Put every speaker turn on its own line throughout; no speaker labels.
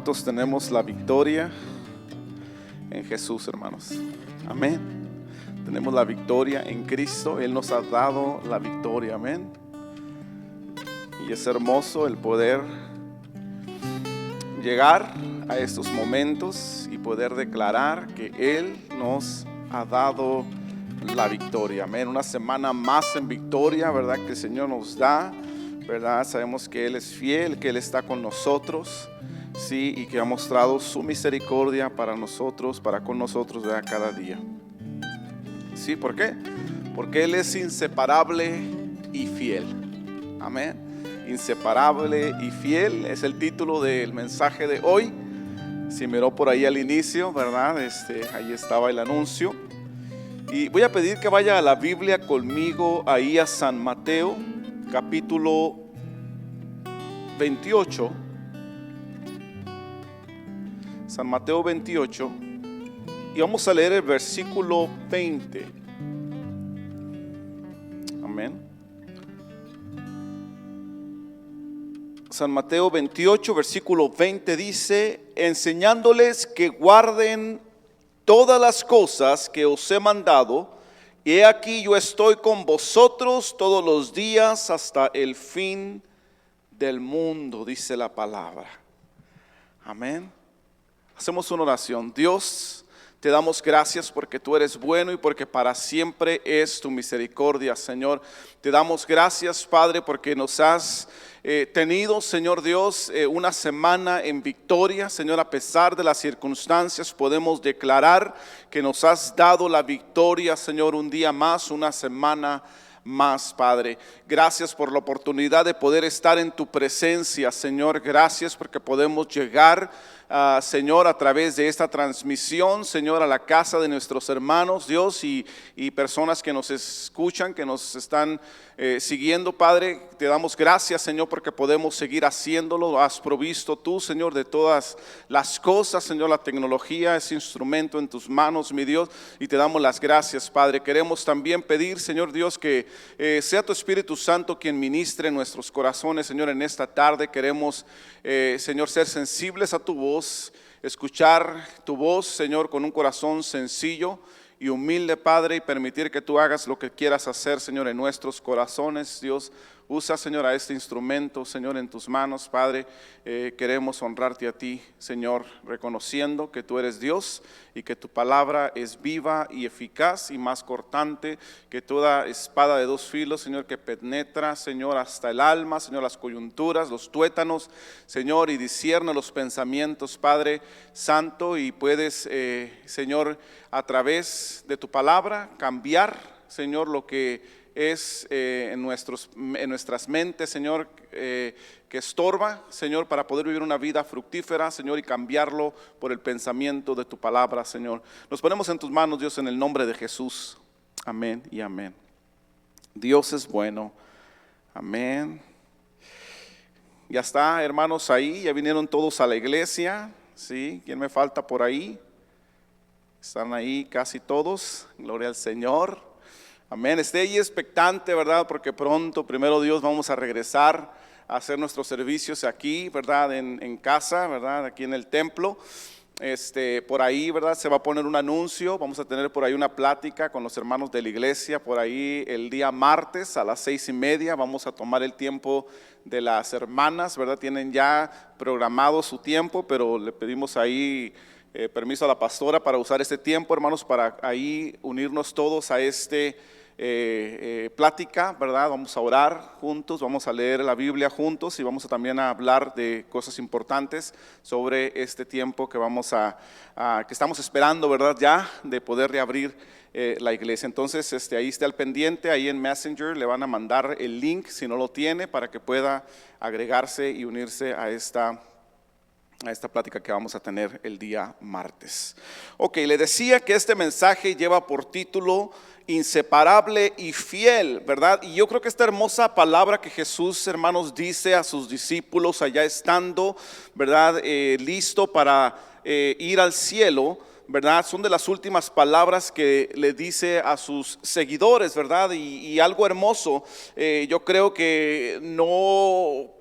¿Cuántos tenemos la victoria en Jesús, hermanos? Amén. Tenemos la victoria en Cristo. Él nos ha dado la victoria, amén. Y es hermoso el poder llegar a estos momentos y poder declarar que Él nos ha dado la victoria, amén. Una semana más en victoria, ¿verdad? Que el Señor nos da, ¿verdad? Sabemos que Él es fiel, que Él está con nosotros, sí, y que ha mostrado su misericordia para nosotros, para con nosotros, ¿verdad? Cada día. Sí, ¿por qué? Porque Él es inseparable y fiel, amén. Inseparable y fiel es el título del mensaje de hoy. Si miró por ahí al inicio, ¿verdad? Ahí estaba el anuncio. Y voy a pedir que vaya a la Biblia conmigo ahí a San Mateo, capítulo 28. San Mateo 28. Y vamos a leer el versículo 20. Amén. San Mateo 28, versículo 20 dice: enseñándoles que guarden todas las cosas que os he mandado, y he aquí yo estoy con vosotros todos los días hasta el fin del mundo, dice la palabra. Amén. Hacemos una oración. Dios, te damos gracias porque tú eres bueno y porque para siempre es tu misericordia, Señor. Te damos gracias, Padre, porque nos has tenido, Señor Dios, una semana en victoria. Señor, a pesar de las circunstancias, podemos declarar que nos has dado la victoria, Señor, un día más, una semana más, Padre. Gracias por la oportunidad de poder estar en tu presencia, Señor. Gracias porque podemos llegar, Señor, a través de esta transmisión, Señor, a la casa de nuestros hermanos, Dios, y personas que nos escuchan, que nos están siguiendo, Padre. Te damos gracias, Señor, porque podemos seguir haciéndolo. Has provisto tú, Señor, de todas las cosas, Señor. La tecnología es instrumento en tus manos, mi Dios, y te damos las gracias, Padre. Queremos también pedir, Señor Dios, que sea tu Espíritu Santo quien ministre en nuestros corazones, Señor, en esta tarde. Queremos, Señor, ser sensibles a tu voz, escuchar tu voz, Señor, con un corazón sencillo y humilde, Padre, y permitir que tú hagas lo que quieras hacer, Señor, en nuestros corazones. Dios, usa, Señor, a este instrumento, Señor, en tus manos, Padre. Queremos honrarte a ti, Señor, reconociendo que tú eres Dios y que tu palabra es viva y eficaz y más cortante que toda espada de dos filos, Señor, que penetra, Señor, hasta el alma, Señor, las coyunturas, los tuétanos, Señor, y discierne los pensamientos, Padre Santo, y puedes, Señor, a través de tu palabra cambiar, Señor, lo que es en nuestras mentes, Señor, que estorba, Señor, para poder vivir una vida fructífera, Señor, y cambiarlo por el pensamiento de tu palabra, Señor. Nos ponemos en tus manos, Dios, en el nombre de Jesús. Amén y amén. Dios es bueno. Amén. Ya está, hermanos, ahí. Ya vinieron todos a la iglesia. ¿Sí? ¿Quién me falta por ahí? Están ahí casi todos. Gloria al Señor. Amén. Esté ahí expectante, ¿verdad? Porque pronto, primero Dios, vamos a regresar a hacer nuestros servicios aquí, ¿verdad? En casa, ¿verdad? Aquí en el templo. Por ahí, ¿verdad? Se va a poner un anuncio. Vamos a tener por ahí una plática con los hermanos de la iglesia. Por ahí el día martes a las 6:30 vamos a tomar el tiempo de las hermanas, ¿verdad? Tienen ya programado su tiempo, pero le pedimos ahí permiso a la pastora para usar este tiempo, hermanos, para ahí unirnos todos a plática, ¿verdad? Vamos a orar juntos, vamos a leer la Biblia juntos y vamos también a hablar de cosas importantes sobre este tiempo que que estamos esperando, ¿verdad? Ya de poder reabrir la iglesia. Entonces, ahí está al pendiente, ahí en Messenger le van a mandar el link si no lo tiene para que pueda agregarse y unirse a esta plática que vamos a tener el día martes. Ok, le decía que este mensaje lleva por título inseparable y fiel, ¿verdad? Y yo creo que esta hermosa palabra que Jesús, hermanos, dice a sus discípulos allá estando, ¿verdad? Listo para ir al cielo, ¿verdad? Son de las últimas palabras que le dice a sus seguidores, ¿verdad? Y algo hermoso, yo creo que no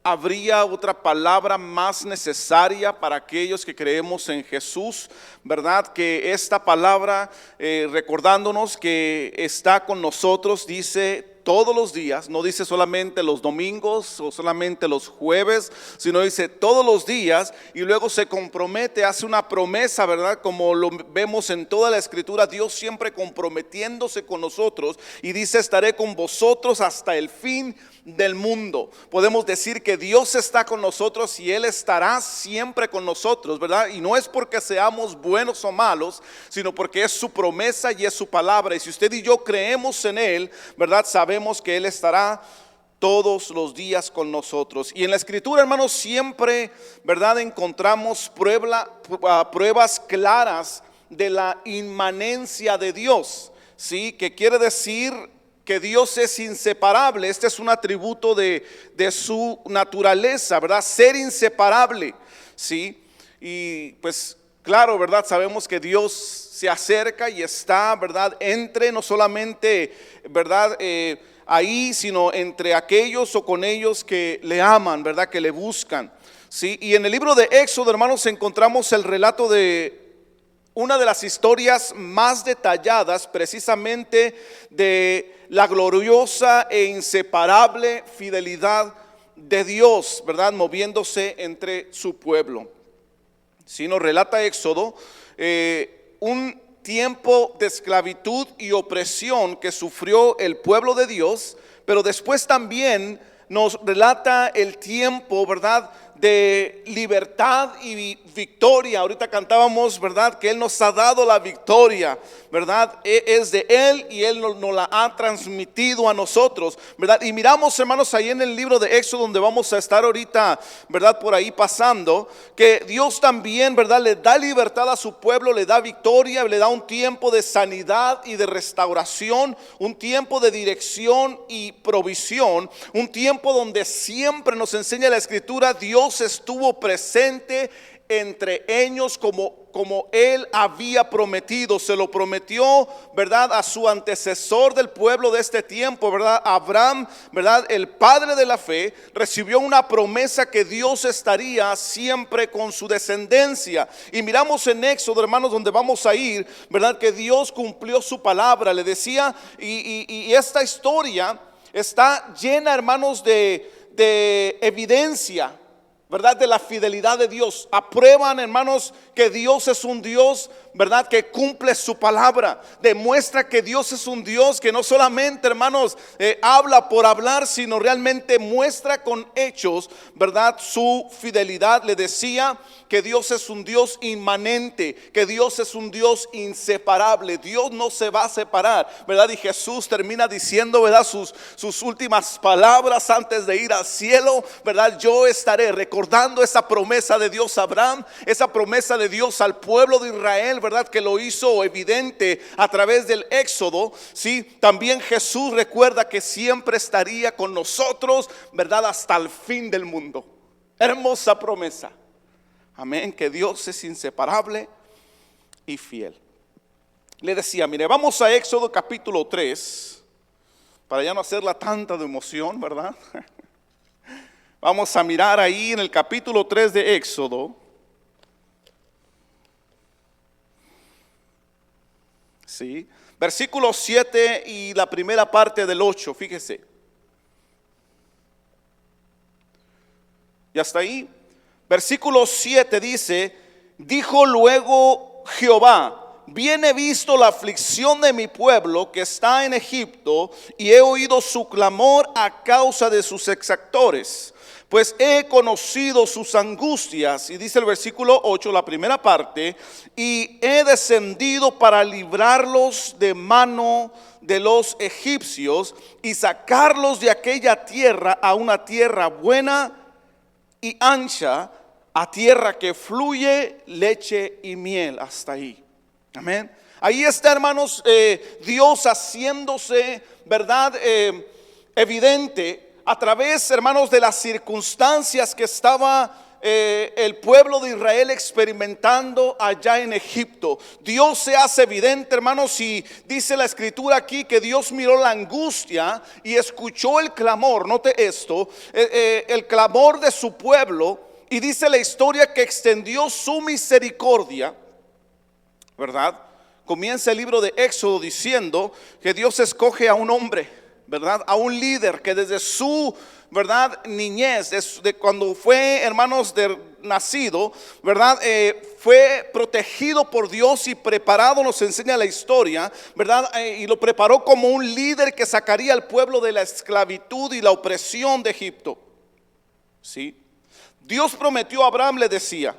habría otra palabra más necesaria para aquellos que creemos en Jesús, ¿verdad? Que esta palabra, recordándonos que está con nosotros, dice todos los días, no dice solamente los domingos o solamente los jueves, sino dice todos los días, y luego se compromete, hace una promesa, ¿verdad? Como lo vemos en toda la escritura, Dios siempre comprometiéndose con nosotros, y dice: estaré con vosotros hasta el fin del mundo. Podemos decir que Dios está con nosotros y Él estará siempre con nosotros, ¿verdad? Y no es porque seamos buenos o malos, sino porque es su promesa y es su palabra. Y si usted y yo creemos en Él, ¿verdad? Sabemos que Él estará todos los días con nosotros. Y en la escritura, hermanos, siempre, ¿verdad?, encontramos pruebas claras de la inmanencia de Dios, ¿sí? Que quiere decir que Dios es inseparable. Este es un atributo de su naturaleza, ¿verdad? Ser inseparable, ¿sí? Y pues claro, ¿verdad? Sabemos que Dios se acerca y está, ¿verdad?, entre, no solamente, ¿verdad?, ahí, sino entre aquellos o con ellos que le aman, ¿verdad?, que le buscan, ¿sí? Y en el libro de Éxodo, hermanos, encontramos el relato de una de las historias más detalladas, precisamente de la gloriosa e inseparable fidelidad de Dios, ¿verdad?, moviéndose entre su pueblo. Si nos relata Éxodo, un tiempo de esclavitud y opresión que sufrió el pueblo de Dios, pero después también nos relata el tiempo, ¿verdad?, de libertad y victoria. Ahorita cantábamos, ¿verdad?, que Él nos ha dado la victoria, ¿verdad? Es de Él y Él nos la ha transmitido a nosotros, ¿verdad? Y miramos, hermanos, ahí en el libro de Éxodo, donde vamos a estar ahorita, ¿verdad?, por ahí pasando, que Dios también, ¿verdad?, le da libertad a su pueblo, le da victoria, le da un tiempo de sanidad y de restauración, un tiempo de dirección y provisión, un tiempo donde siempre nos enseña la escritura, Dios estuvo presente entre ellos como Él había prometido. Se lo prometió, ¿verdad?, a su antecesor del pueblo de este tiempo, ¿verdad?, Abraham, ¿verdad?, el padre de la fe, recibió una promesa que Dios estaría siempre con su descendencia. Y miramos en Éxodo, hermanos, donde vamos a ir, ¿verdad?, que Dios cumplió su palabra. Le decía, y esta historia está llena, hermanos, de evidencia, ¿verdad?, de la fidelidad de Dios. Aprueban, hermanos, que Dios es un Dios, ¿verdad?, que cumple su palabra. Demuestra que Dios es un Dios que no solamente, hermanos, habla por hablar, sino realmente muestra con hechos, ¿verdad?, su fidelidad. Le decía que Dios es un Dios inmanente, que Dios es un Dios inseparable. Dios no se va a separar, ¿verdad? Y Jesús termina diciendo, ¿verdad?, sus últimas palabras antes de ir al cielo, ¿verdad? Yo estaré, recordando esa promesa de Dios a Abraham, esa promesa de Dios al pueblo de Israel, ¿verdad?, que lo hizo evidente a través del Éxodo, ¿sí? También Jesús recuerda que siempre estaría con nosotros, ¿verdad?, hasta el fin del mundo. Hermosa promesa. Amén, que Dios es inseparable y fiel. Le decía, mire, vamos a Éxodo capítulo 3, para ya no hacerla tanta de emoción, ¿verdad? Vamos a mirar ahí en el capítulo 3 de Éxodo. Sí, versículo 7 y la primera parte del 8, fíjese. Y hasta ahí. Versículo 7 dice: dijo luego Jehová, bien he visto la aflicción de mi pueblo que está en Egipto, y he oído su clamor a causa de sus exactores, pues he conocido sus angustias. Y dice el versículo 8, la primera parte: y he descendido para librarlos de mano de los egipcios y sacarlos de aquella tierra a una tierra buena y ancha, a tierra que fluye leche y miel. Hasta ahí. Amén. Ahí está, hermanos, Dios haciéndose, ¿verdad?, evidente a través, hermanos, de las circunstancias que estaba el pueblo de Israel experimentando allá en Egipto. Dios se hace evidente, hermanos, y dice la escritura aquí que Dios miró la angustia y escuchó el clamor. Note esto, el clamor de su pueblo, y dice la historia que extendió su misericordia, ¿verdad? Comienza el libro de Éxodo diciendo que Dios escoge a un hombre, ¿verdad? A un líder que desde su, ¿verdad?, niñez, de cuando fue, hermanos, nacido, ¿verdad?, fue protegido por Dios y preparado, nos enseña la historia, ¿verdad?, y lo preparó como un líder que sacaría al pueblo de la esclavitud y la opresión de Egipto. ¿Sí? Dios prometió a Abraham, le decía,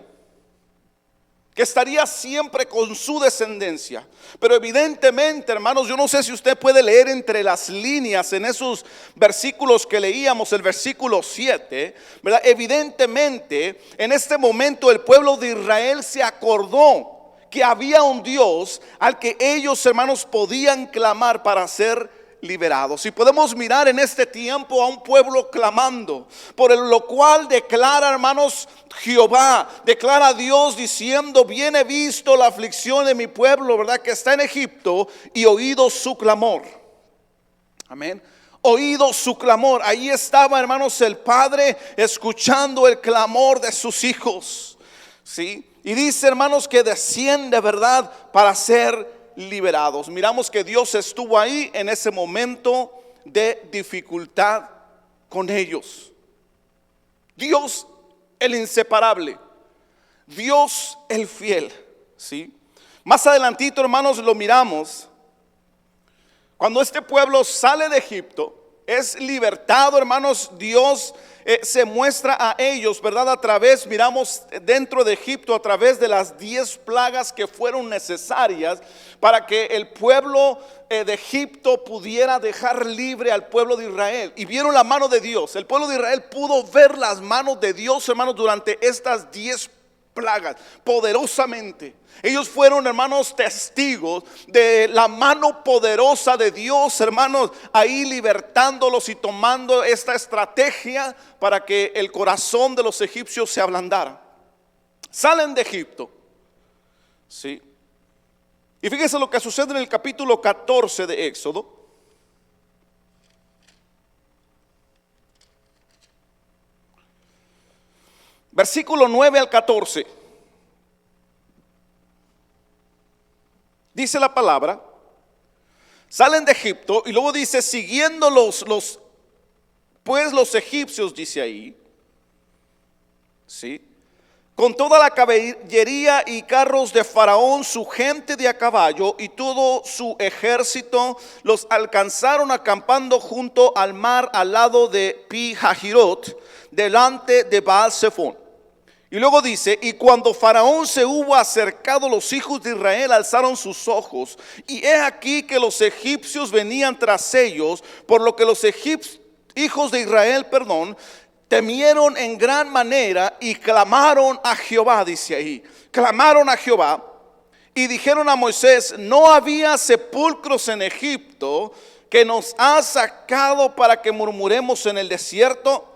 que estaría siempre con su descendencia. Pero evidentemente, hermanos, yo no sé si usted puede leer entre las líneas en esos versículos que leíamos, el versículo 7, ¿verdad? Evidentemente, en este momento el pueblo de Israel se acordó que había un Dios al que ellos, hermanos, podían clamar para ser liberados. Y podemos mirar en este tiempo a un pueblo clamando, por lo cual declara, hermanos, Jehová, declara a Dios diciendo: bien he visto la aflicción de mi pueblo, ¿verdad?, que está en Egipto, y oído su clamor. Amén. Oído su clamor. Ahí estaba, hermanos, el Padre escuchando el clamor de sus hijos. ¿Sí? Y dice, hermanos, que desciende, ¿verdad?, para ser liberados. Miramos que Dios estuvo ahí en ese momento de dificultad con ellos. Dios el inseparable, Dios el fiel. ¿Sí? Más adelantito, hermanos, lo miramos. Cuando este pueblo sale de Egipto, es libertado, hermanos, Dios se muestra a ellos, ¿verdad? A través, miramos dentro de Egipto, a través de las 10 plagas que fueron necesarias para que el pueblo de Egipto pudiera dejar libre al pueblo de Israel. Y vieron la mano de Dios. El pueblo de Israel pudo ver las manos de Dios, hermanos, durante estas 10 plagas, poderosamente. Ellos fueron, hermanos, testigos de la mano poderosa de Dios, hermanos, ahí libertándolos y tomando esta estrategia para que el corazón de los egipcios se ablandara. Salen de Egipto. ¿Sí? Y fíjense lo que sucede en el capítulo 14 de Éxodo. Versículo 9 al 14. Dice la palabra, salen de Egipto, y luego dice, siguiendo los egipcios, dice ahí, ¿sí?, con toda la caballería y carros de Faraón, su gente de a caballo y todo su ejército, los alcanzaron acampando junto al mar al lado de Pi-Hahirot, delante de Baal-Zephón. Y luego dice, y cuando Faraón se hubo acercado, los hijos de Israel alzaron sus ojos, y he aquí que los egipcios venían tras ellos, por lo que los hijos de Israel, temieron en gran manera y clamaron a Jehová, dice ahí, clamaron a Jehová y dijeron a Moisés: no había sepulcros en Egipto que nos has sacado para que murmuremos en el desierto.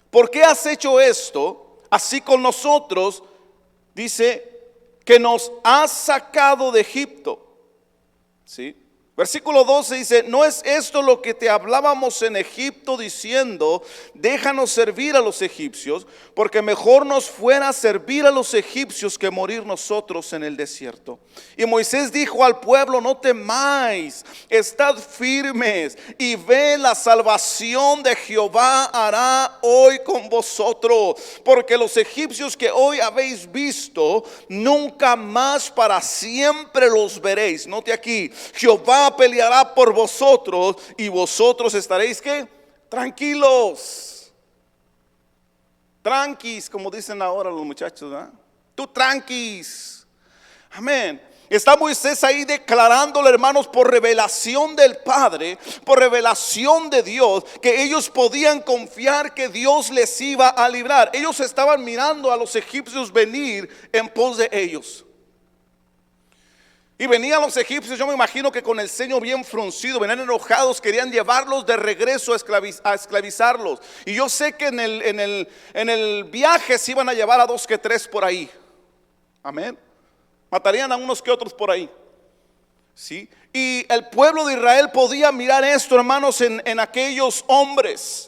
¿Por qué has hecho esto así con nosotros? Dice que nos has sacado de Egipto. ¿Sí? Versículo 12 dice: ¿no es esto lo que te hablábamos en Egipto diciendo, déjanos servir a los egipcios? Porque mejor nos fuera servir a los egipcios que morir nosotros en el desierto. Y Moisés dijo al pueblo: no temáis, estad firmes y ve la salvación de Jehová hará hoy con vosotros. Porque los egipcios que hoy habéis visto, nunca más para siempre los veréis. Note aquí, Jehová peleará por vosotros y vosotros estaréis ¿qué? Tranquilos. Tranquis, como dicen ahora los muchachos, ¿verdad? Tú tranquis. Amén. Está Moisés ahí declarándole, hermanos, por revelación del Padre, por revelación de Dios, que ellos podían confiar que Dios les iba a librar. Ellos estaban mirando a los egipcios venir en pos de ellos. Y venían los egipcios, yo me imagino que con el ceño bien fruncido, venían enojados, querían llevarlos de regreso a esclavizarlos. Y yo sé que en el viaje se iban a llevar a 2 que 3 por ahí. Amén. Matarían a unos que otros por ahí. ¿Sí? Y el pueblo de Israel podía mirar esto, hermanos, en aquellos hombres.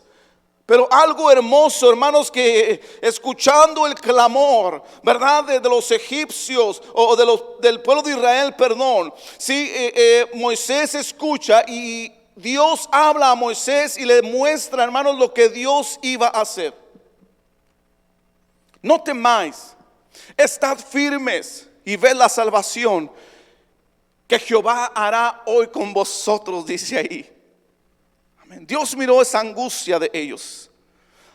Pero algo hermoso, hermanos, que escuchando el clamor, ¿verdad? De los egipcios o del pueblo de Israel, perdón. Sí, Moisés escucha y Dios habla a Moisés y le muestra, hermanos, lo que Dios iba a hacer. No temáis, estad firmes y ved la salvación que Jehová hará hoy con vosotros, dice ahí. Amén. Dios miró esa angustia de ellos.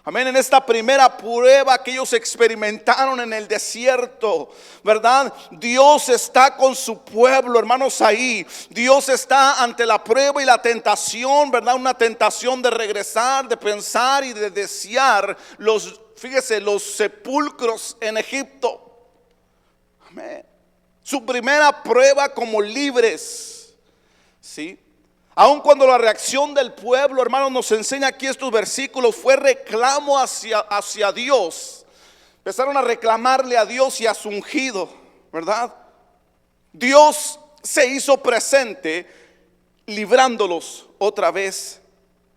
Amén. En esta primera prueba que ellos experimentaron en el desierto, ¿verdad? Dios está con su pueblo, hermanos, ahí. Dios está ante la prueba y la tentación, ¿verdad? Una tentación de regresar, de pensar y de desear fíjese, los sepulcros en Egipto. Amén. Su primera prueba como libres, ¿sí? Aun cuando la reacción del pueblo, hermanos, nos enseña aquí estos versículos, fue reclamo hacia Dios. Empezaron a reclamarle a Dios y a su ungido, ¿verdad? Dios se hizo presente, librándolos otra vez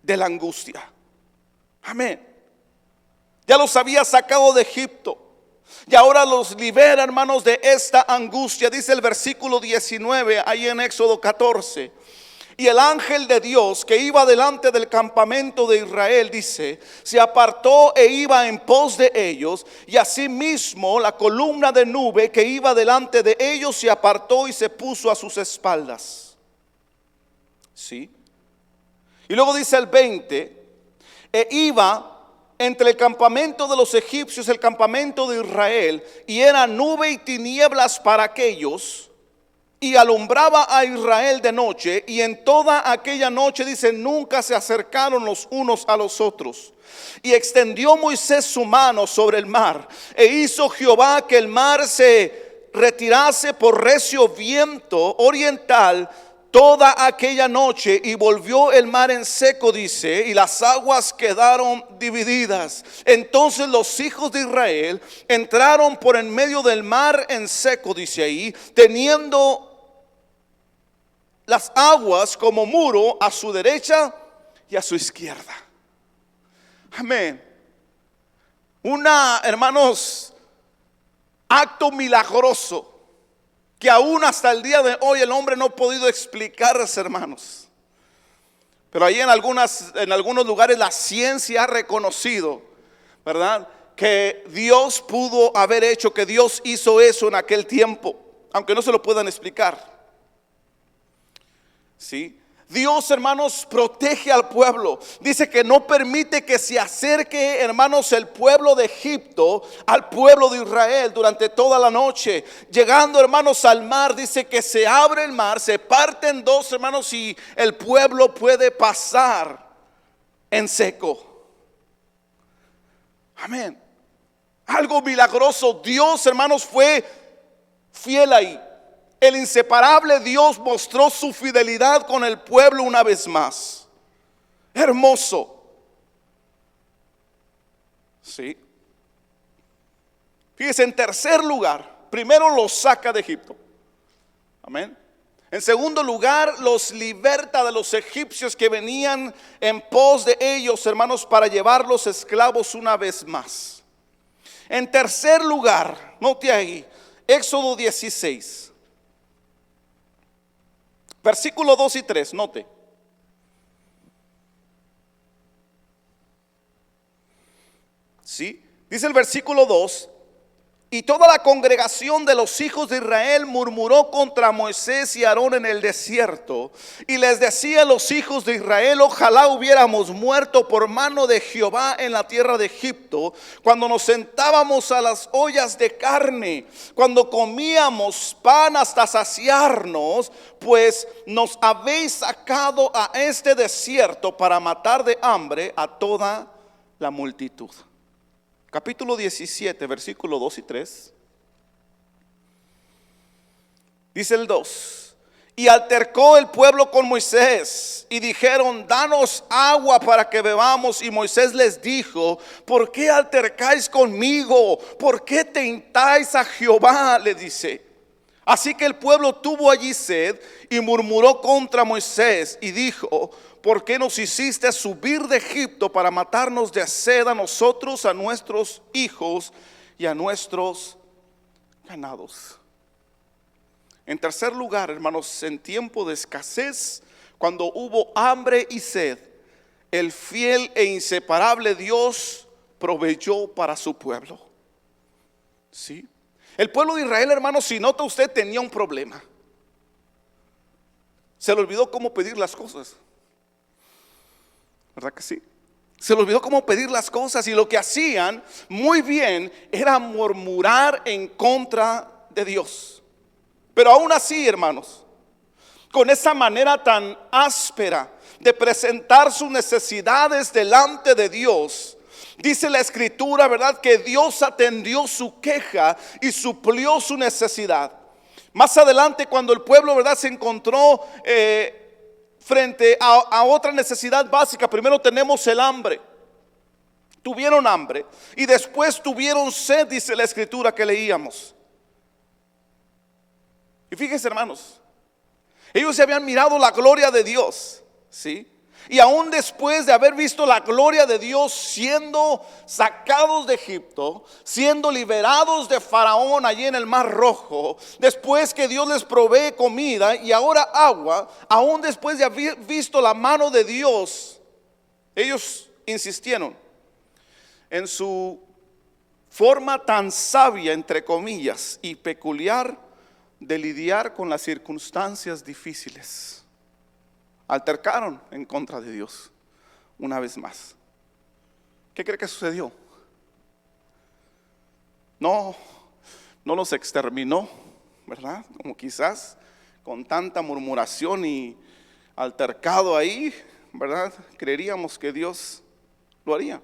de la angustia. Amén. Ya los había sacado de Egipto y ahora los libera, hermanos, de esta angustia. Dice el versículo 19 ahí en Éxodo 14. Y el ángel de Dios que iba delante del campamento de Israel, dice, se apartó e iba en pos de ellos. Y asimismo la columna de nube que iba delante de ellos se apartó y se puso a sus espaldas. ¿Sí? Y luego dice el 20, e iba entre el campamento de los egipcios, el campamento de Israel, y era nube y tinieblas para aquellos, y alumbraba a Israel de noche, y en toda aquella noche, dice, nunca se acercaron los unos a los otros. Y extendió Moisés su mano sobre el mar, e hizo Jehová que el mar se retirase por recio viento oriental toda aquella noche, y volvió el mar en seco, dice, y las aguas quedaron divididas. Entonces los hijos de Israel entraron por en medio del mar en seco, dice ahí, teniendo las aguas como muro a su derecha y a su izquierda. Amén. Hermanos, acto milagroso que aún hasta el día de hoy el hombre no ha podido explicarse, hermanos. Pero ahí en algunos lugares la ciencia ha reconocido, ¿verdad?, que Dios pudo haber hecho, que Dios hizo eso en aquel tiempo, aunque no se lo puedan explicar. ¿Sí? Dios, hermanos, protege al pueblo. Dice que no permite que se acerque, hermanos, el pueblo de Egipto al pueblo de Israel durante toda la noche. Llegando, hermanos, al mar, dice que se abre el mar, se parte en dos, hermanos, y el pueblo puede pasar en seco. Amén. Algo milagroso. Dios, hermanos, fue fiel ahí. El inseparable Dios mostró su fidelidad con el pueblo una vez más. Hermoso. Sí. Fíjese, en tercer lugar, primero los saca de Egipto. Amén. En segundo lugar, los liberta de los egipcios que venían en pos de ellos, hermanos, para llevarlos esclavos una vez más. En tercer lugar, note ahí, Éxodo 16. Versículo 2 y 3, note. ¿Sí? Dice el versículo 2: y toda la congregación de los hijos de Israel murmuró contra Moisés y Aarón en el desierto, y les decía a los hijos de Israel: ojalá hubiéramos muerto por mano de Jehová en la tierra de Egipto, cuando nos sentábamos a las ollas de carne, cuando comíamos pan hasta saciarnos, pues nos habéis sacado a este desierto para matar de hambre a toda la multitud. Capítulo 17, versículo 2 y 3. Dice el 2: y altercó el pueblo con Moisés y dijeron: danos agua para que bebamos. Y Moisés les dijo: ¿por qué altercáis conmigo? ¿Por qué tentáis a Jehová? Le dice. Así que el pueblo tuvo allí sed y murmuró contra Moisés y dijo: ¿por qué nos hiciste subir de Egipto para matarnos de sed a nosotros, a nuestros hijos y a nuestros ganados? En tercer lugar, hermanos, en tiempo de escasez, cuando hubo hambre y sed, el fiel e inseparable Dios proveyó para su pueblo. ¿Sí? El pueblo de Israel, hermanos, si nota usted, tenía un problema. Se le olvidó cómo pedir las cosas. ¿Verdad que sí? Se le olvidó cómo pedir las cosas, y lo que hacían muy bien era murmurar en contra de Dios. Pero aún así, hermanos, con esa manera tan áspera de presentar sus necesidades delante de Dios, dice la Escritura, ¿verdad?, que Dios atendió su queja y suplió su necesidad. Más adelante, cuando el pueblo, ¿verdad?, se encontró frente a otra necesidad básica. Primero tenemos el hambre. Tuvieron hambre y después tuvieron sed, dice la Escritura que leíamos. Y fíjense, hermanos, ellos se habían mirado la gloria de Dios, ¿sí? Y aún después de haber visto la gloria de Dios siendo sacados de Egipto, siendo liberados de Faraón allí en el Mar Rojo, después que Dios les provee comida y ahora agua, aún después de haber visto la mano de Dios, ellos insistieron en su forma tan sabia, entre comillas, y peculiar de lidiar con las circunstancias difíciles. Altercaron en contra de Dios una vez más. ¿Qué cree que sucedió? No los exterminó, ¿verdad? Como quizás con tanta murmuración y altercado ahí, ¿verdad?, creeríamos que Dios lo haría.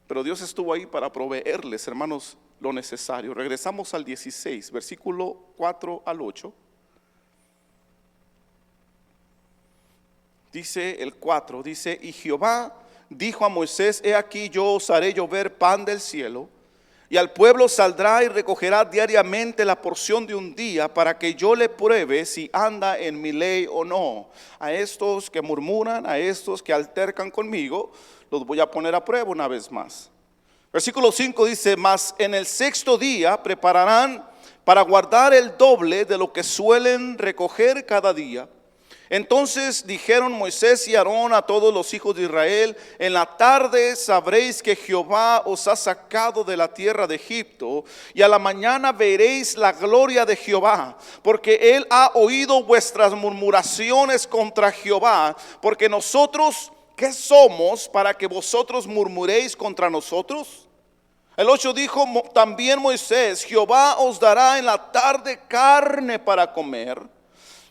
Pero Dios estuvo ahí para proveerles, hermanos, lo necesario. Regresamos al 16, versículo 4 al 8. Dice el 4, dice: y Jehová dijo a Moisés: he aquí yo os haré llover pan del cielo, y al pueblo saldrá y recogerá diariamente la porción de un día, para que yo le pruebe si anda en mi ley o no. A estos que murmuran, a estos que altercan conmigo, los voy a poner a prueba una vez más. Versículo 5 dice: mas en el sexto día prepararán para guardar el doble de lo que suelen recoger cada día. Entonces dijeron Moisés y Aarón a todos los hijos de Israel: en la tarde sabréis que Jehová os ha sacado de la tierra de Egipto, y a la mañana veréis la gloria de Jehová, porque él ha oído vuestras murmuraciones contra Jehová. Porque nosotros, ¿qué somos para que vosotros murmuréis contra nosotros? El 8 dijo también Moisés: Jehová os dará en la tarde carne para comer,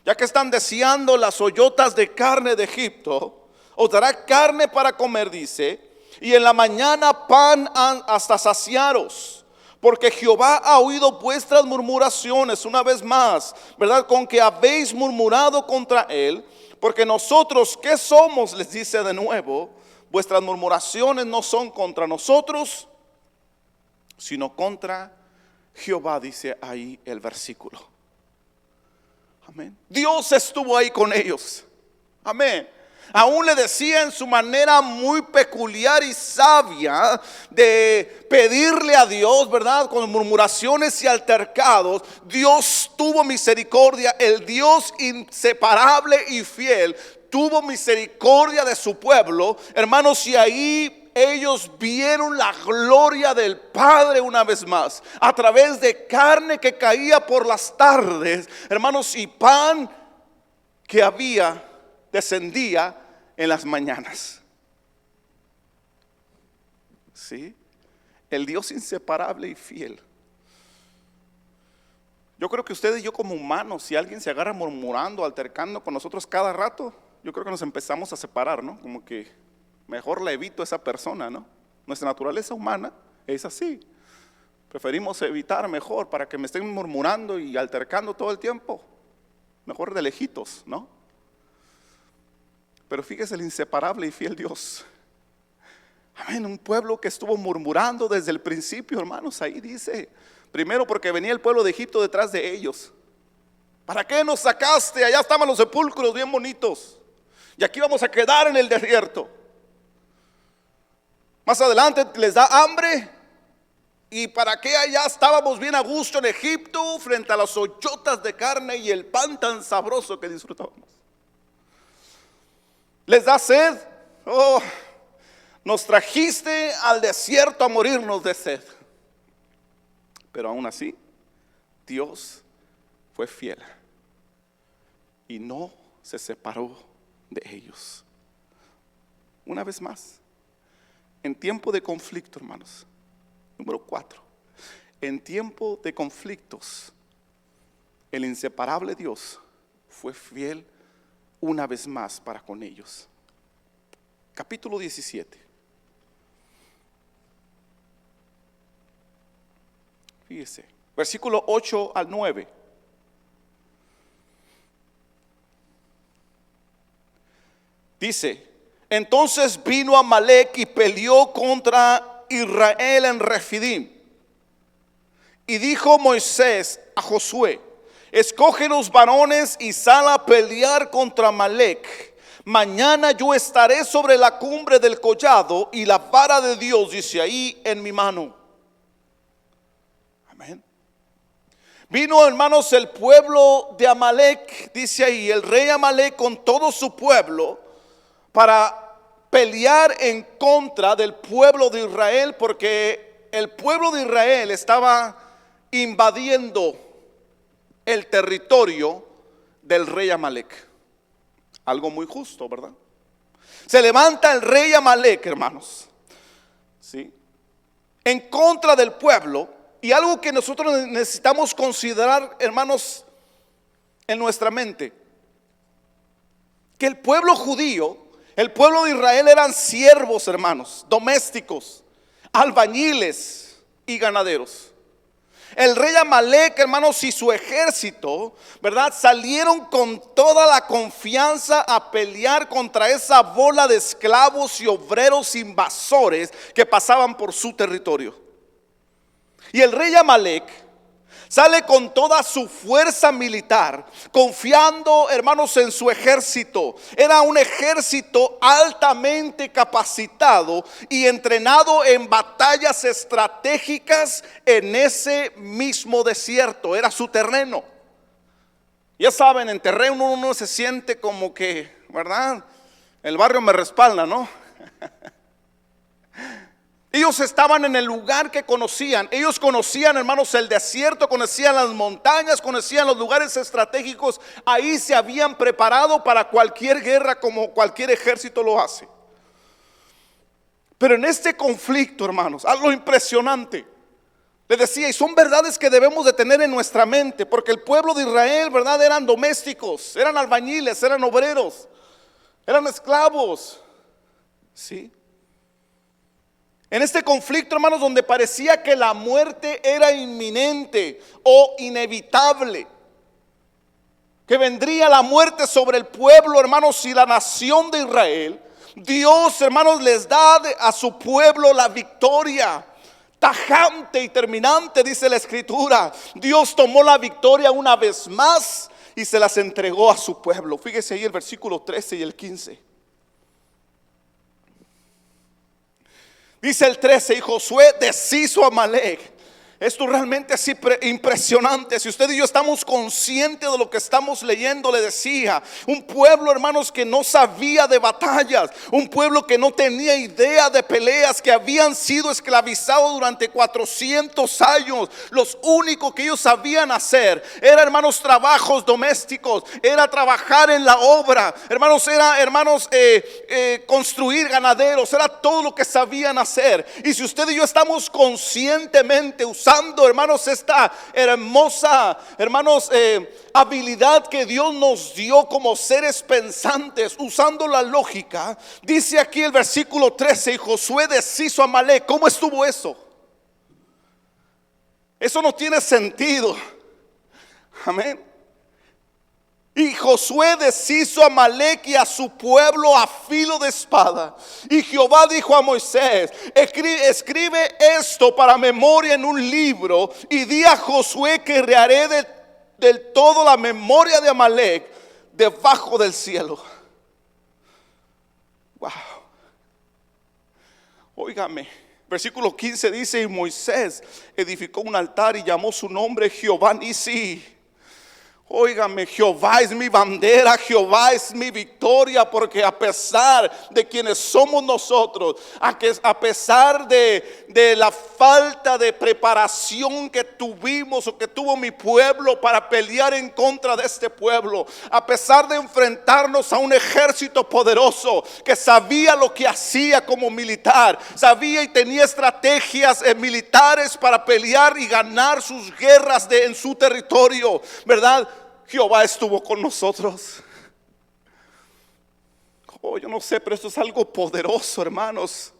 ya que están deseando las ollotas de carne de Egipto. Os dará carne para comer, dice, y en la mañana pan hasta saciaros. Porque Jehová ha oído vuestras murmuraciones, una vez más, ¿verdad?, con que habéis murmurado contra él. Porque nosotros, ¿qué somos?, les dice de nuevo. Vuestras murmuraciones no son contra nosotros, sino contra Jehová, dice ahí el versículo. Amén. Dios estuvo ahí con ellos. Amén. Aún le decía en su manera muy peculiar y sabia de pedirle a Dios, ¿verdad?, con murmuraciones y altercados. Dios tuvo misericordia. El Dios inseparable y fiel tuvo misericordia de su pueblo, hermanos, y ahí ellos vieron la gloria del Padre una vez más, a través de carne que caía por las tardes, hermanos, y pan que descendía en las mañanas. ¿Sí? El Dios inseparable y fiel. Yo creo que ustedes y yo, como humanos, si alguien se agarra murmurando, altercando con nosotros cada rato, yo creo que nos empezamos a separar, ¿no? Como que mejor la evito a esa persona, ¿no? Nuestra naturaleza humana es así. Preferimos evitar mejor para que me estén murmurando y altercando todo el tiempo. Mejor de lejitos, ¿no? Pero fíjese el inseparable y fiel Dios. Amén, un pueblo que estuvo murmurando desde el principio, hermanos. Ahí dice, primero porque venía el pueblo de Egipto detrás de ellos. ¿Para qué nos sacaste? Allá estaban los sepulcros bien bonitos y aquí vamos a quedar en el desierto. Más adelante les da hambre. ¿Y para qué allá estábamos bien a gusto en Egipto frente a las hoyotas de carne y el pan tan sabroso que disfrutábamos? Les da sed. Oh, nos trajiste al desierto a morirnos de sed. Pero aún así, Dios fue fiel y no se separó de ellos. Una vez más, en tiempo de conflicto, hermanos. Número 4, en tiempo de conflictos, el inseparable Dios fue fiel una vez más para con ellos. Capítulo 17. Fíjese, versículo 8 al 9. Dice, entonces vino Amalec y peleó contra Israel en Refidim. Y dijo Moisés a Josué, escoge los varones y sal a pelear contra Amalec. Mañana yo estaré sobre la cumbre del collado y la vara de Dios, dice ahí, en mi mano. Amén. Vino, hermanos, el pueblo de Amalec, dice ahí, el rey Amalec con todo su pueblo para pelear en contra del pueblo de Israel, porque el pueblo de Israel estaba invadiendo el territorio del rey Amalec. Algo muy justo, ¿verdad? Se levanta el rey Amalec, hermanos, ¿sí?, en contra del pueblo. Y algo que nosotros necesitamos considerar, hermanos, en nuestra mente, que el pueblo judío, el pueblo de Israel eran siervos, hermanos, domésticos, albañiles y ganaderos. El rey Amalec, hermanos, y su ejército, ¿verdad?, salieron con toda la confianza a pelear contra esa bola de esclavos y obreros invasores que pasaban por su territorio. Y el rey Amalec sale con toda su fuerza militar, confiando, hermanos, en su ejército. Era un ejército altamente capacitado y entrenado en batallas estratégicas en ese mismo desierto. Era su terreno. Ya saben, en terreno uno se siente como que, ¿verdad?, el barrio me respalda, ¿no? Ellos estaban en el lugar que conocían. Ellos conocían, hermanos, el desierto, conocían las montañas, conocían los lugares estratégicos. Ahí se habían preparado para cualquier guerra, como cualquier ejército lo hace. Pero en este conflicto, hermanos, algo impresionante. Les decía, y son verdades que debemos de tener en nuestra mente, porque el pueblo de Israel, ¿verdad?, eran domésticos, eran albañiles, eran obreros, eran esclavos, ¿sí? En este conflicto, hermanos, donde parecía que la muerte era inminente o inevitable, que vendría la muerte sobre el pueblo, hermanos, y la nación de Israel, Dios, hermanos, les da a su pueblo la victoria tajante y terminante, dice la Escritura. Dios tomó la victoria una vez más y se las entregó a su pueblo. Fíjese ahí el versículo 13 y el 15. Dice el 13, y Josué deshizo a Amalec. Esto realmente es impresionante. Si usted y yo estamos conscientes de lo que estamos leyendo, le decía, un pueblo, hermanos, que no sabía de batallas, un pueblo que no tenía idea de peleas, que habían sido esclavizados durante 400 años. Los únicos que ellos sabían hacer era, hermanos, trabajos domésticos, era trabajar en la obra, hermanos, era, hermanos, construir ganaderos, era todo lo que sabían hacer. Y si usted y yo estamos conscientemente usando, hermanos, esta hermosa, hermanos, habilidad que Dios nos dio como seres pensantes, usando la lógica, dice aquí el versículo 13, y Josué deshizo a Amalec. ¿Cómo estuvo eso? Eso no tiene sentido. Amén. Y Josué deshizo a Amalek y a su pueblo a filo de espada. Y Jehová dijo a Moisés: escribe esto para memoria en un libro, y di a Josué que reharé del todo la memoria de Amalek debajo del cielo. Wow. Óigame, versículo 15 dice: y Moisés edificó un altar y llamó su nombre Jehová Nisi. Óigame, Jehová es mi bandera, Jehová es mi victoria, porque a pesar de quienes somos nosotros, a pesar de la falta de preparación que tuvimos o que tuvo mi pueblo para pelear en contra de este pueblo, a pesar de enfrentarnos a un ejército poderoso que sabía lo que hacía como militar, sabía y tenía estrategias militares para pelear y ganar sus guerras en su territorio, ¿verdad? Jehová estuvo con nosotros. Oh, yo no sé, pero esto es algo poderoso, hermanos.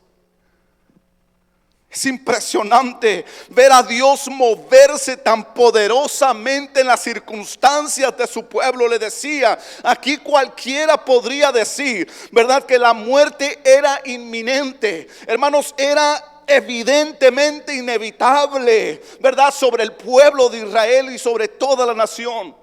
Es impresionante ver a Dios moverse tan poderosamente en las circunstancias de su pueblo. Le decía, aquí cualquiera podría decir, ¿verdad?, que la muerte era inminente. Hermanos, era evidentemente inevitable, ¿verdad?, sobre el pueblo de Israel y sobre toda la nación.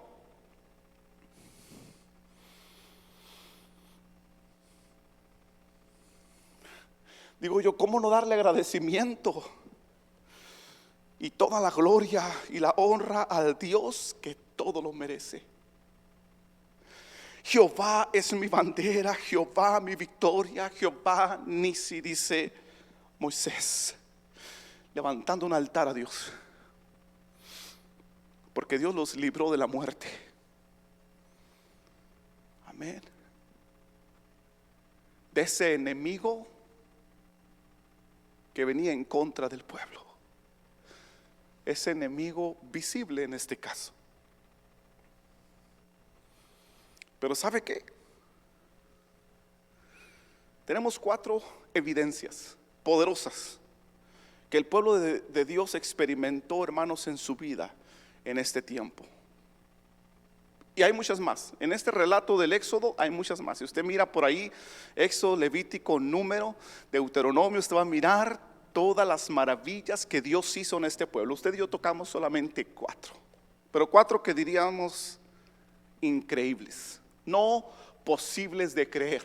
Digo yo, ¿cómo no darle agradecimiento y toda la gloria y la honra al Dios que todo lo merece? Jehová es mi bandera, Jehová mi victoria, Jehová Nisi, dice Moisés, levantando un altar a Dios, porque Dios los libró de la muerte. Amén. De ese enemigo que venía en contra del pueblo, ese enemigo visible en este caso. Pero ¿sabe qué? Tenemos 4 evidencias poderosas que el pueblo de Dios experimentó, hermanos, en su vida en este tiempo. Y hay muchas más. En este relato del Éxodo hay muchas más. Si usted mira por ahí, Éxodo, Levítico, Número, Deuteronomio, usted va a mirar todas las maravillas que Dios hizo en este pueblo. Usted y yo tocamos solamente 4, pero 4 que diríamos increíbles, no posibles de creer.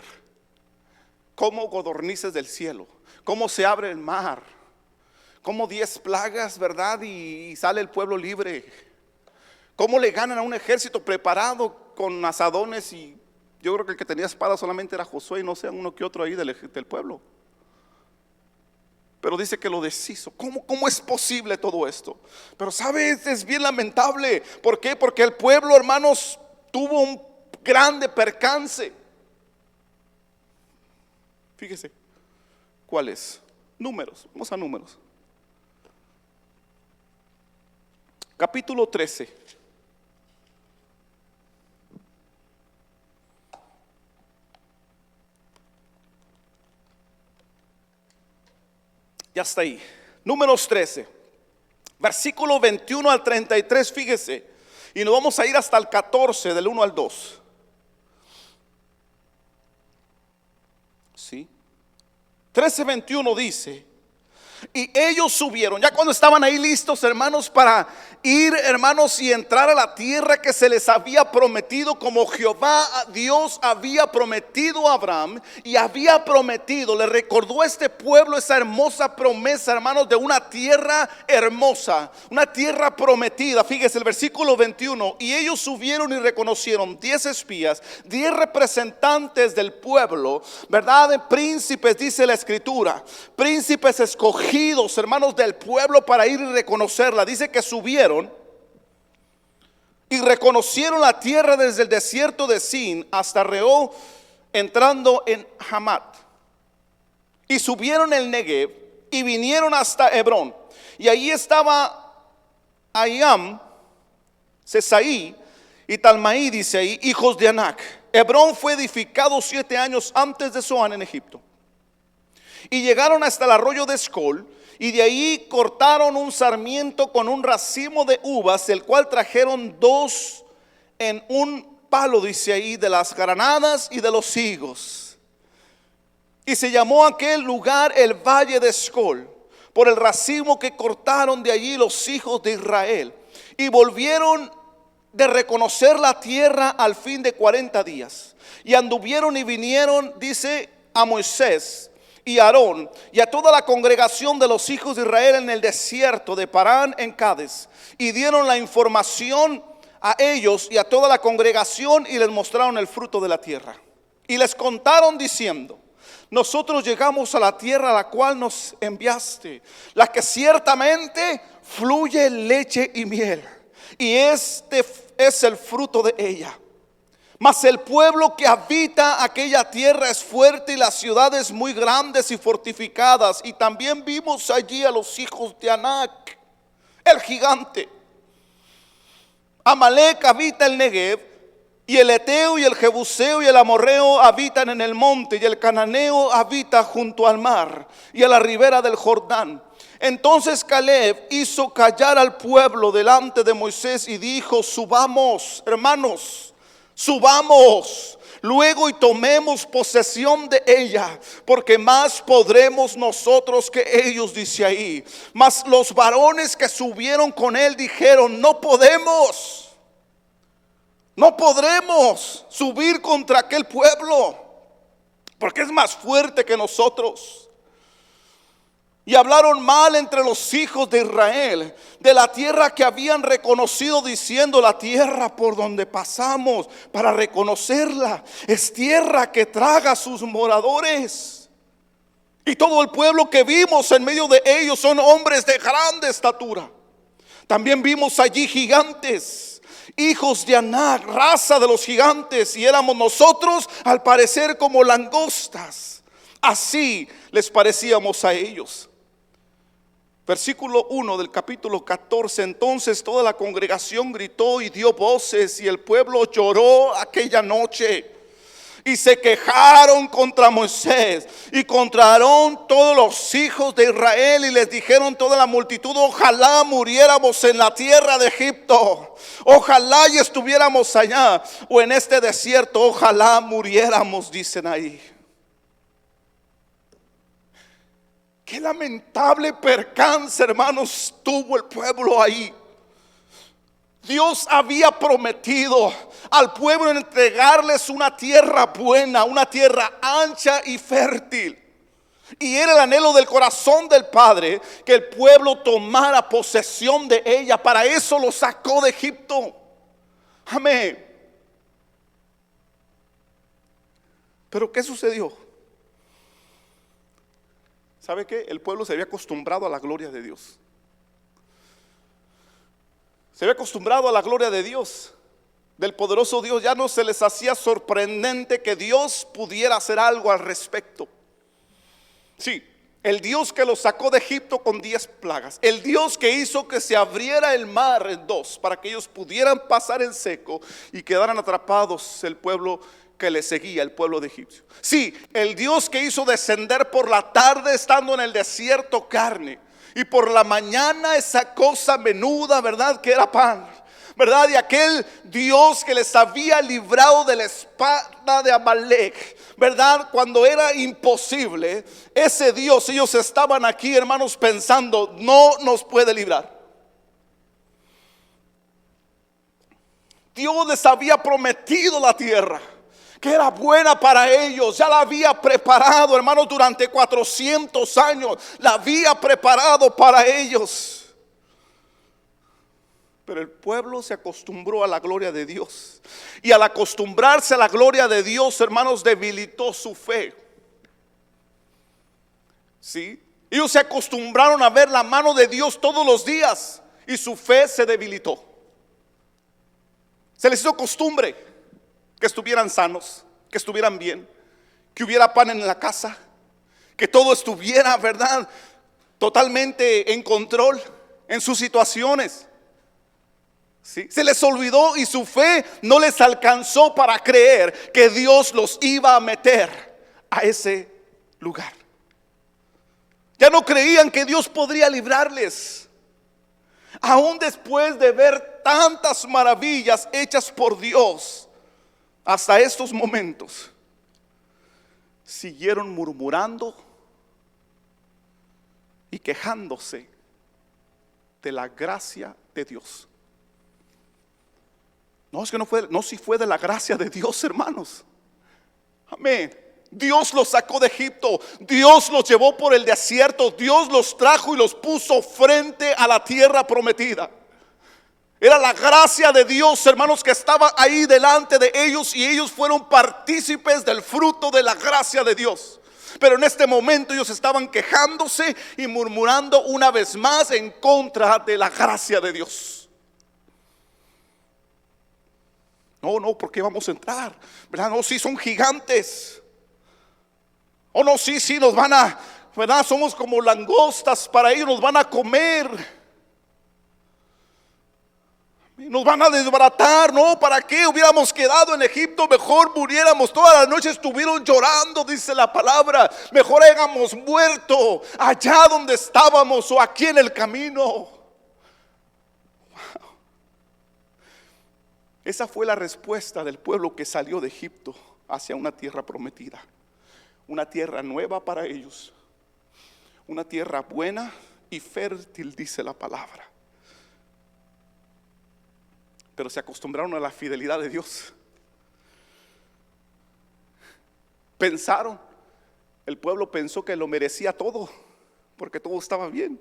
Como codornices del cielo, cómo se abre el mar, como 10 plagas, ¿verdad? Y sale el pueblo libre. Cómo le ganan a un ejército preparado con asadones, y yo creo que el que tenía espada solamente era Josué y no sé, uno que otro ahí del pueblo. Pero dice que lo deshizo. ¿Cómo es posible todo esto? Pero ¿sabes? Es bien lamentable. ¿Por qué? Porque el pueblo, hermanos, tuvo un grande percance. Fíjese, ¿cuál es? Números, vamos a Números. Capítulo 13. Ya está ahí. Números 13, versículo 21 al 33, fíjese. Y nos vamos a ir hasta el 14, del 1 al 2. ¿Sí? 13:21 dice: y ellos subieron, ya cuando estaban ahí listos, hermanos, para ir, hermanos, y entrar a la tierra que se les había prometido, como Jehová Dios había prometido a Abraham y había prometido. Le recordó a este pueblo esa hermosa promesa, hermanos, de una tierra hermosa, una tierra prometida. Fíjese el versículo 21: y ellos subieron y reconocieron 10 espías, 10 representantes del pueblo, ¿verdad? De príncipes, dice la escritura, príncipes escogidos, hermanos, del pueblo, para ir y reconocerla. Dice que subieron y reconocieron la tierra desde el desierto de Sin hasta Rehob, entrando en Hamat. Y subieron el Negev y vinieron hasta Hebrón. Y allí estaba Ayam, Sesaí y Talmaí, dice ahí, hijos de Anac. Hebrón fue edificado 7 años antes de Zoán en Egipto. Y llegaron hasta el arroyo de Escol Y de ahí cortaron un sarmiento con un racimo de uvas, el cual trajeron 2 en un palo, dice ahí, de las granadas y de los higos. Y se llamó aquel lugar el Valle de Escol, por el racimo que cortaron de allí los hijos de Israel. Y volvieron de reconocer la tierra al fin de 40 días. Y anduvieron y vinieron, dice, a Moisés y a Aarón y a toda la congregación de los hijos de Israel en el desierto de Parán en Cades, y dieron la información a ellos y a toda la congregación, y les mostraron el fruto de la tierra. Y les contaron diciendo: nosotros llegamos a la tierra a la cual nos enviaste, la que ciertamente fluye leche y miel, y este es el fruto de ella. Mas el pueblo que habita aquella tierra es fuerte, y las ciudades muy grandes y fortificadas. Y también vimos allí a los hijos de Anac, el gigante. Amalek habita el Negev, y el Eteo y el Jebuseo y el Amorreo habitan en el monte, y el Cananeo habita junto al mar y a la ribera del Jordán. Entonces Caleb hizo callar al pueblo delante de Moisés y dijo: subamos, hermanos, subamos luego y tomemos posesión de ella, porque más podremos nosotros que ellos, dice ahí. Mas los varones que subieron con él dijeron: no podemos, no podremos subir contra aquel pueblo, porque es más fuerte que nosotros. Y hablaron mal entre los hijos de Israel de la tierra que habían reconocido, diciendo: la tierra por donde pasamos para reconocerla es tierra que traga a sus moradores. Y todo el pueblo que vimos en medio de ellos son hombres de grande estatura. También vimos allí gigantes, hijos de Anac, raza de los gigantes, y éramos nosotros al parecer como langostas. Así les parecíamos a ellos. Versículo 1 del capítulo 14. Entonces toda la congregación gritó y dio voces, y el pueblo lloró aquella noche. Y se quejaron contra Moisés y contra Aarón todos los hijos de Israel, y les dijeron toda la multitud: ojalá muriéramos en la tierra de Egipto, ojalá y estuviéramos allá, o en este desierto, ojalá muriéramos, dicen ahí. Qué lamentable percance, hermanos, tuvo el pueblo ahí. Dios había prometido al pueblo entregarles una tierra buena, una tierra ancha y fértil. Y era el anhelo del corazón del Padre que el pueblo tomara posesión de ella. Para eso lo sacó de Egipto. Amén. Pero ¿qué sucedió? ¿Sabe qué? El pueblo se había acostumbrado a la gloria de Dios. Se había acostumbrado a la gloria de Dios, del poderoso Dios. Ya no se les hacía sorprendente que Dios pudiera hacer algo al respecto. Sí, el Dios que los sacó de Egipto con 10 plagas, el Dios que hizo que se abriera el mar en 2 para que ellos pudieran pasar en seco y quedaran atrapados el pueblo que le seguía, el pueblo de Egipcio. Sí, el Dios que hizo descender por la tarde estando en el desierto carne, y por la mañana esa cosa menuda, ¿verdad? Que era pan, ¿verdad? Y aquel Dios que les había librado de la espada de Amalek, ¿verdad? Cuando era imposible, ese Dios, ellos estaban aquí, hermanos, pensando: no nos puede librar. Dios les había prometido la tierra, que era buena para ellos. Ya la había preparado, hermanos, durante 400 años. La había preparado para ellos. Pero el pueblo se acostumbró a la gloria de Dios. Y al acostumbrarse a la gloria de Dios, hermanos, debilitó su fe. ¿Sí? Ellos se acostumbraron a ver la mano de Dios todos los días, y su fe se debilitó. Se les hizo costumbre que estuvieran sanos, que estuvieran bien, que hubiera pan en la casa, que todo estuviera, ¿verdad?, totalmente en control en sus situaciones. ¿Sí? Se les olvidó, y su fe no les alcanzó para creer que Dios los iba a meter a ese lugar. Ya no creían que Dios podría librarles. Aún después de ver tantas maravillas hechas por Dios, hasta estos momentos, siguieron murmurando y quejándose de la gracia de Dios. No, es que no, si fue de la gracia de Dios, hermanos. Amén. Dios los sacó de Egipto, Dios los llevó por el desierto, Dios los trajo y los puso frente a la tierra prometida. Era la gracia de Dios, hermanos, que estaba ahí delante de ellos, y ellos fueron partícipes del fruto de la gracia de Dios. Pero en este momento ellos estaban quejándose y murmurando una vez más en contra de la gracia de Dios. No, ¿por qué vamos a entrar? ¿Verdad? No, sí, son gigantes. Oh, no, sí, nos van a, ¿verdad? Somos como langostas para ellos, nos van a comer. Nos van a desbaratar. No, ¿para qué hubiéramos quedado en Egipto? Mejor muriéramos. Toda la noche estuvieron llorando, dice la palabra. Mejor hayamos muerto allá donde estábamos o aquí en el camino. Wow. Esa fue la respuesta del pueblo que salió de Egipto hacia una tierra prometida. Una tierra nueva para ellos. Una tierra buena y fértil, dice la palabra. Pero se acostumbraron a la fidelidad de Dios. Pensaron, el pueblo pensó que lo merecía todo, porque todo estaba bien,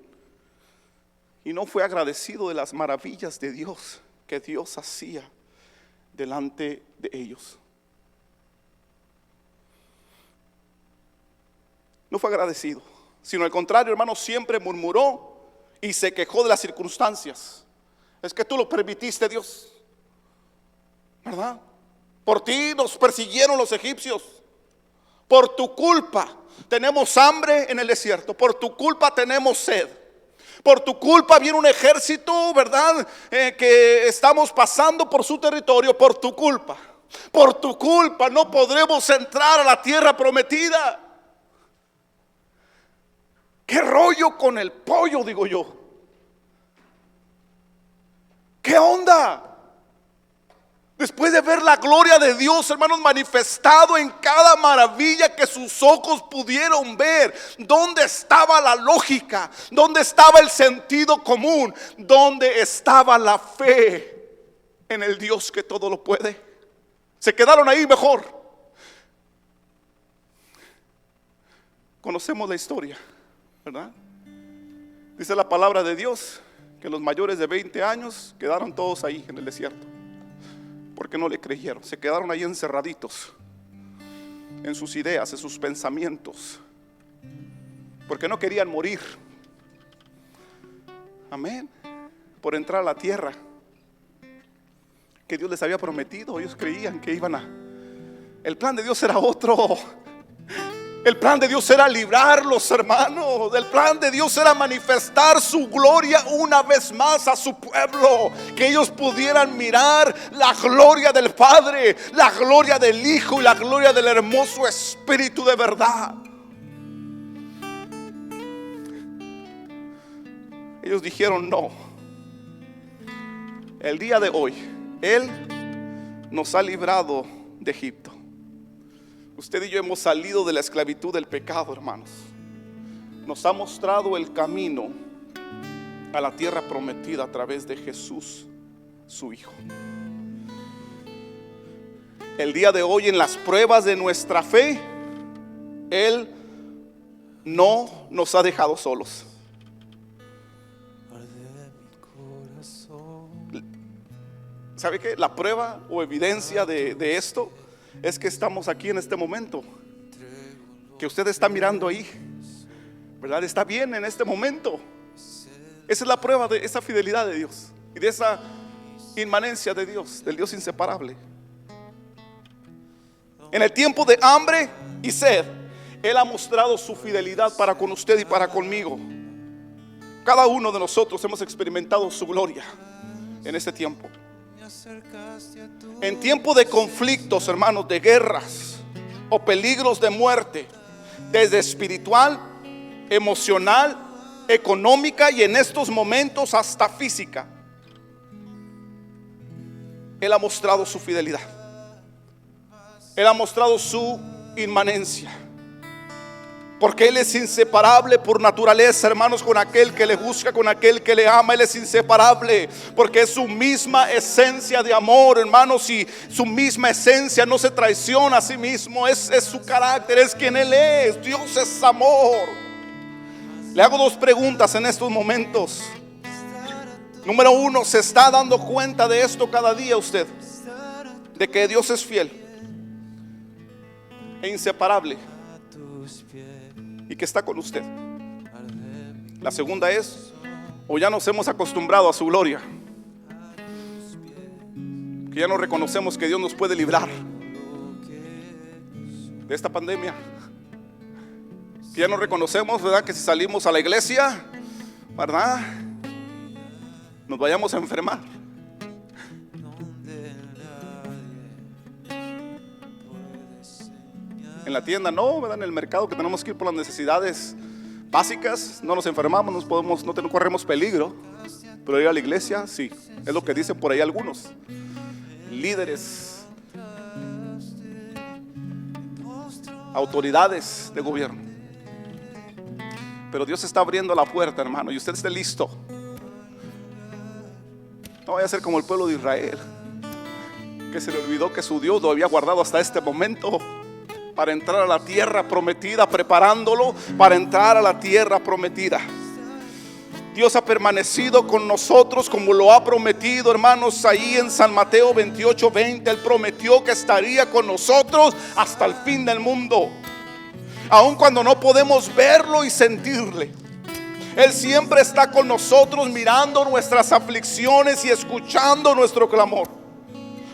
y no fue agradecido de las maravillas de Dios que Dios hacía delante de ellos. No fue agradecido, sino al contrario, hermano, siempre murmuró y se quejó de las circunstancias. Es que tú lo permitiste, Dios, ¿verdad? Por ti nos persiguieron los egipcios. Por tu culpa tenemos hambre en el desierto. Por tu culpa tenemos sed. Por tu culpa viene un ejército, ¿verdad? Que estamos pasando por su territorio. Por tu culpa. Por tu culpa no podremos entrar a la tierra prometida. ¿Qué rollo con el pollo, digo yo? ¿Qué onda? Después de ver la gloria de Dios, hermanos, manifestado en cada maravilla que sus ojos pudieron ver, ¿dónde estaba la lógica? ¿Dónde estaba el sentido común? ¿Dónde estaba la fe en el Dios que todo lo puede? Se quedaron ahí mejor. Conocemos la historia, ¿verdad? Dice la palabra de Dios que los mayores de 20 años quedaron todos ahí en el desierto, porque no le creyeron. Se quedaron ahí encerraditos en sus ideas, en sus pensamientos, porque no querían morir. Amén. Por entrar a la tierra que Dios les había prometido. Ellos creían que iban a... El plan de Dios era otro. El plan de Dios era librarlos, hermanos. El plan de Dios era manifestar su gloria una vez más a su pueblo. Que ellos pudieran mirar la gloria del Padre, la gloria del Hijo y la gloria del hermoso Espíritu de verdad. Ellos dijeron no. El día de hoy Él nos ha librado de Egipto. Usted y yo hemos salido de la esclavitud del pecado, hermanos. Nos ha mostrado el camino a la tierra prometida a través de Jesús, su Hijo. El día de hoy, en las pruebas de nuestra fe, Él no nos ha dejado solos. ¿Sabe qué? La prueba o evidencia de esto es que estamos aquí en este momento, que usted está mirando ahí, ¿verdad? Está bien en este momento. Esa es la prueba de esa fidelidad de Dios y de esa inmanencia de Dios, del Dios inseparable. En el tiempo de hambre y sed, Él ha mostrado su fidelidad para con usted y para conmigo. Cada uno de nosotros hemos experimentado su gloria en este tiempo. En tiempo de conflictos, hermanos, de guerras o peligros de muerte, desde espiritual emocional, económica y en estos momentos hasta física. Él ha mostrado su fidelidad. Él ha mostrado su inmanencia. Porque Él es inseparable por naturaleza, hermanos, con aquel que le busca, con aquel que le ama. Él es inseparable porque es su misma esencia de amor, hermanos, y su misma esencia no se traiciona a sí mismo. Es su carácter, es quien Él es. Dios es amor. Le hago dos preguntas en estos momentos. Número uno, ¿se está dando cuenta de esto cada día usted? De que Dios es fiel e inseparable y que está con usted. La segunda es, o ya nos hemos acostumbrado a su gloria, que ya no reconocemos que Dios nos puede librar de esta pandemia, que ya no reconocemos, ¿verdad?, que si salimos a la iglesia, ¿verdad?, nos vayamos a enfermar. En la tienda no, ¿verdad?, en el mercado, que tenemos que ir por las necesidades básicas, no nos enfermamos, no corremos peligro. Pero ir a la iglesia, sí, es lo que dicen por ahí algunos líderes, autoridades de gobierno. Pero Dios está abriendo la puerta, hermano, y usted esté listo. No vaya a ser como el pueblo de Israel, que se le olvidó que su Dios lo había guardado hasta este momento para entrar a la tierra prometida, preparándolo para entrar a la tierra prometida. Dios ha permanecido con nosotros como lo ha prometido, hermanos. Ahí en San Mateo 28:20 Él prometió que estaría con nosotros hasta el fin del mundo, aun cuando no podemos verlo y sentirle. Él siempre está con nosotros, mirando nuestras aflicciones y escuchando nuestro clamor,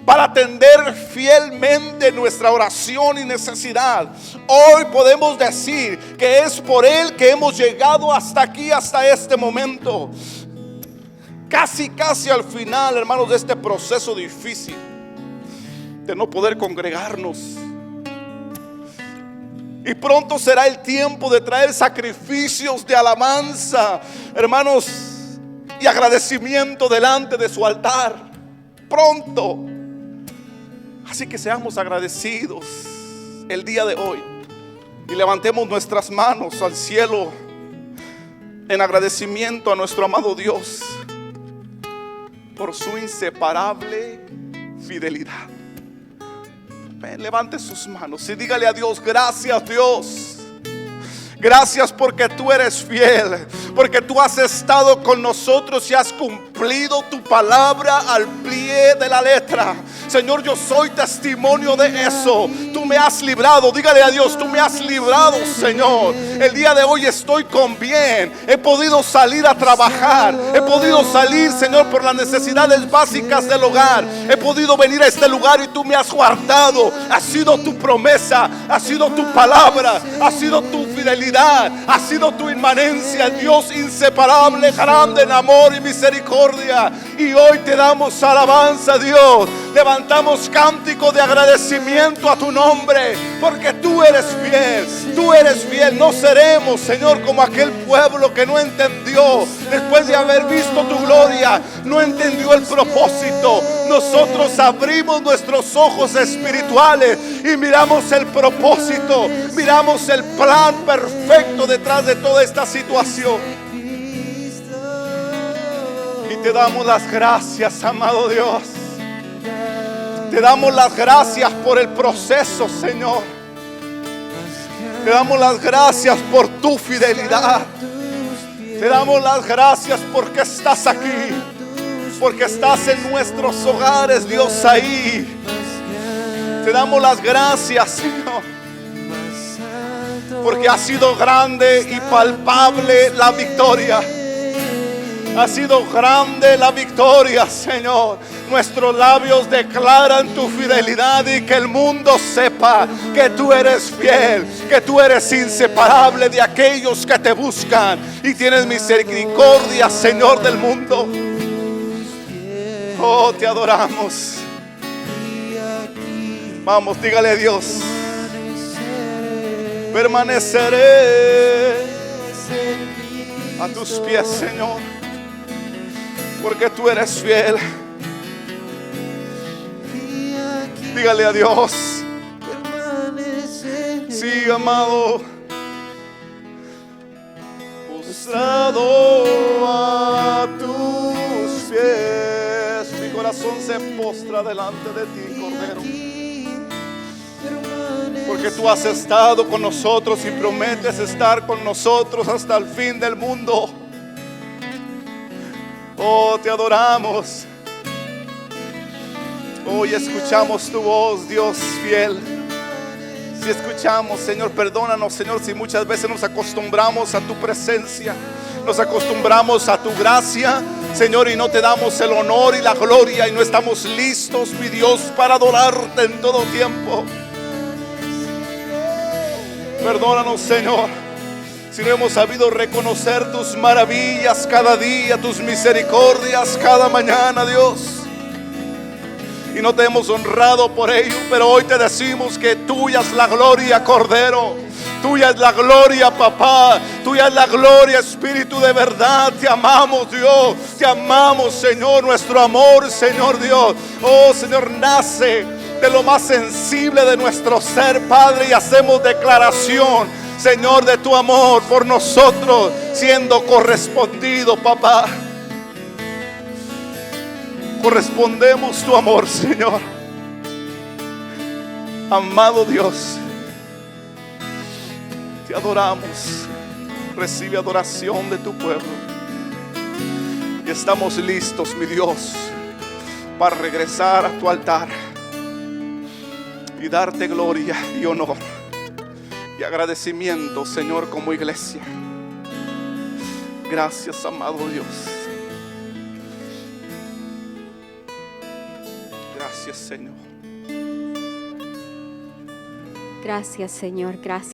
para atender fielmente nuestra oración y necesidad. Hoy podemos decir que es por Él que hemos llegado hasta aquí, hasta este momento. Casi al final, hermanos, de este proceso difícil de no poder congregarnos. Y pronto será el tiempo de traer sacrificios de alabanza, hermanos, y agradecimiento delante de su altar. Pronto. Así que seamos agradecidos el día de hoy y levantemos nuestras manos al cielo en agradecimiento a nuestro amado Dios por su inseparable fidelidad. Ven, levante sus manos y dígale a Dios: gracias, Dios. Gracias porque tú eres fiel, porque tú has estado con nosotros y has cumplido tu palabra al pie de la letra. Señor, yo soy testimonio de eso. Tú me has librado. Dígale a Dios: tú me has librado, Señor. El día de hoy estoy con bien. He podido salir a trabajar. He podido salir, Señor, por las necesidades básicas del hogar. He podido venir a este lugar y tú me has guardado. Ha sido tu promesa, ha sido tu palabra, ha sido tu fidelidad, ha sido tu inmanencia, Dios inseparable, grande en amor y misericordia. Y hoy te damos alabanza, Dios. Levantamos cántico de agradecimiento a tu nombre, porque tú eres fiel, tú eres fiel. No seremos, Señor, como aquel pueblo que no entendió, después de haber visto tu gloria, no entendió el propósito. Nosotros abrimos nuestros ojos espirituales y miramos el propósito, miramos el plan perfecto detrás de toda esta situación. Y te damos las gracias, amado Dios. Te damos las gracias por el proceso, Señor. Te damos las gracias por tu fidelidad. Te damos las gracias porque estás aquí, porque estás en nuestros hogares, Dios, ahí. Te damos las gracias, Señor, porque ha sido grande y palpable la victoria. Ha sido grande la victoria, Señor. Nuestros labios declaran tu fidelidad y que el mundo sepa que tú eres fiel, que tú eres inseparable de aquellos que te buscan y tienes misericordia, Señor, del mundo. Oh, te adoramos. Vamos, dígale a Dios: permaneceré a tus pies, Señor, porque tú eres fiel. Dígale a Dios. Sí, amado. Postrado a tus pies, mi corazón se postra delante de ti, Cordero, porque tú has estado con nosotros y prometes estar con nosotros hasta el fin del mundo. Oh, te adoramos. Hoy escuchamos tu voz, Dios fiel. Si escuchamos, Señor, perdónanos, Señor, si muchas veces nos acostumbramos a tu presencia, nos acostumbramos a tu gracia, Señor, y no te damos el honor y la gloria y no estamos listos, mi Dios, para adorarte en todo tiempo. Perdónanos, Señor, si no hemos sabido reconocer tus maravillas cada día, tus misericordias cada mañana, Dios, y no te hemos honrado por ello. Pero hoy te decimos que tuya es la gloria, Cordero. Tuya es la gloria, papá. Tuya es la gloria, Espíritu de verdad. Te amamos, Dios. Te amamos, Señor. Nuestro amor, Señor Dios, oh Señor, nace de lo más sensible de nuestro ser, Padre, y hacemos declaración, Señor, de tu amor por nosotros siendo correspondido, papá. Correspondemos tu amor, Señor. Amado Dios, te adoramos. Recibe adoración de tu pueblo. Y estamos listos, mi Dios, para regresar a tu altar y darte gloria y honor y agradecimiento, Señor, como iglesia. Gracias, amado Dios. Gracias, Señor.
Gracias, Señor. Gracias.